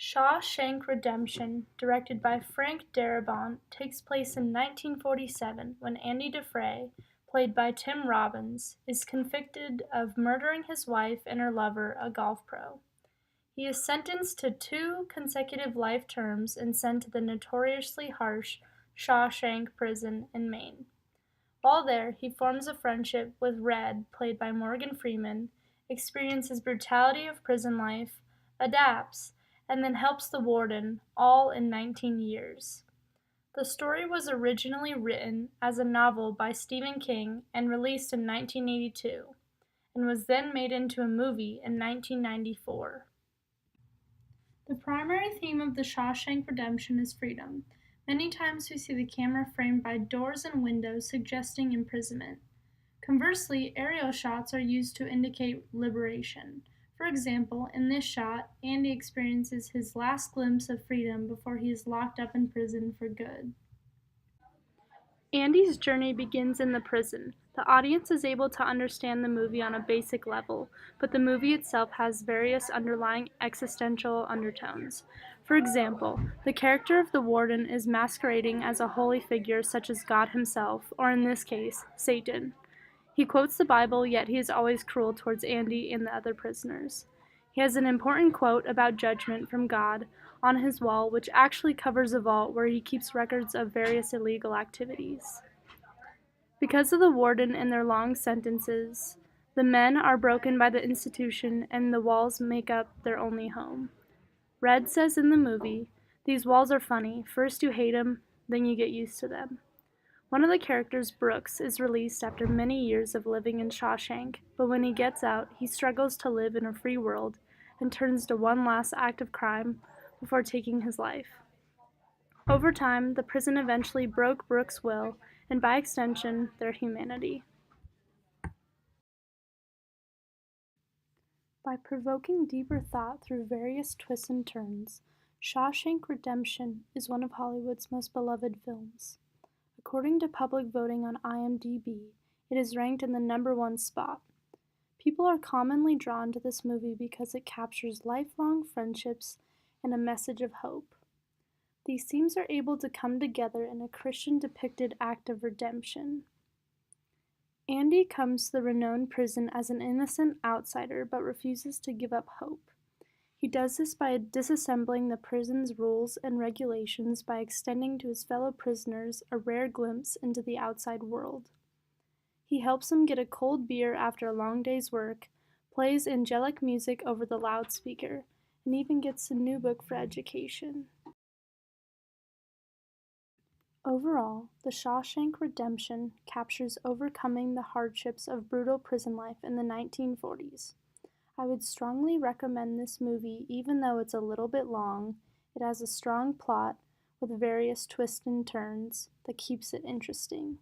Shawshank Redemption, directed by Frank Darabont, takes place in 1947 when Andy Dufresne, played by Tim Robbins, is convicted of murdering his wife and her lover, a golf pro. He is sentenced to 2 consecutive life terms and sent to the notoriously harsh Shawshank Prison in Maine. While there, he forms a friendship with Red, played by Morgan Freeman, experiences brutality of prison life, adapts, and then helps the warden, all in 19 years. The story was originally written as a novel by Stephen King and released in 1982, and was then made into a movie in 1994. The primary theme of The Shawshank Redemption is freedom. Many times we see the camera framed by doors and windows suggesting imprisonment. Conversely, aerial shots are used to indicate liberation. For example, in this shot, Andy experiences his last glimpse of freedom before he is locked up in prison for good. Andy's journey begins in the prison. The audience is able to understand the movie on a basic level, but the movie itself has various underlying existential undertones. For example, the character of the warden is masquerading as a holy figure such as God himself, or in this case, Satan. He quotes the Bible, yet he is always cruel towards Andy and the other prisoners. He has an important quote about judgment from God on his wall, which actually covers a vault where he keeps records of various illegal activities. Because of the warden and their long sentences, the men are broken by the institution and the walls make up their only home. Red says in the movie, "These walls are funny. First you hate them, then you get used to them." One of the characters, Brooks, is released after many years of living in Shawshank, but when he gets out, he struggles to live in a free world and turns to one last act of crime before taking his life. Over time, the prison eventually broke Brooks' will, and by extension, their humanity. By provoking deeper thought through various twists and turns, Shawshank Redemption is one of Hollywood's most beloved films. According to public voting on IMDb, it is ranked in the #1 spot. People are commonly drawn to this movie because it captures lifelong friendships and a message of hope. These themes are able to come together in a Christian-depicted act of redemption. Andy comes to the renowned prison as an innocent outsider but refuses to give up hope. He does this by disassembling the prison's rules and regulations by extending to his fellow prisoners a rare glimpse into the outside world. He helps them get a cold beer after a long day's work, plays angelic music over the loudspeaker, and even gets a new book for education. Overall, The Shawshank Redemption captures overcoming the hardships of brutal prison life in the 1940s. I would strongly recommend this movie even though it's a little bit long. It has a strong plot with various twists and turns that keeps it interesting.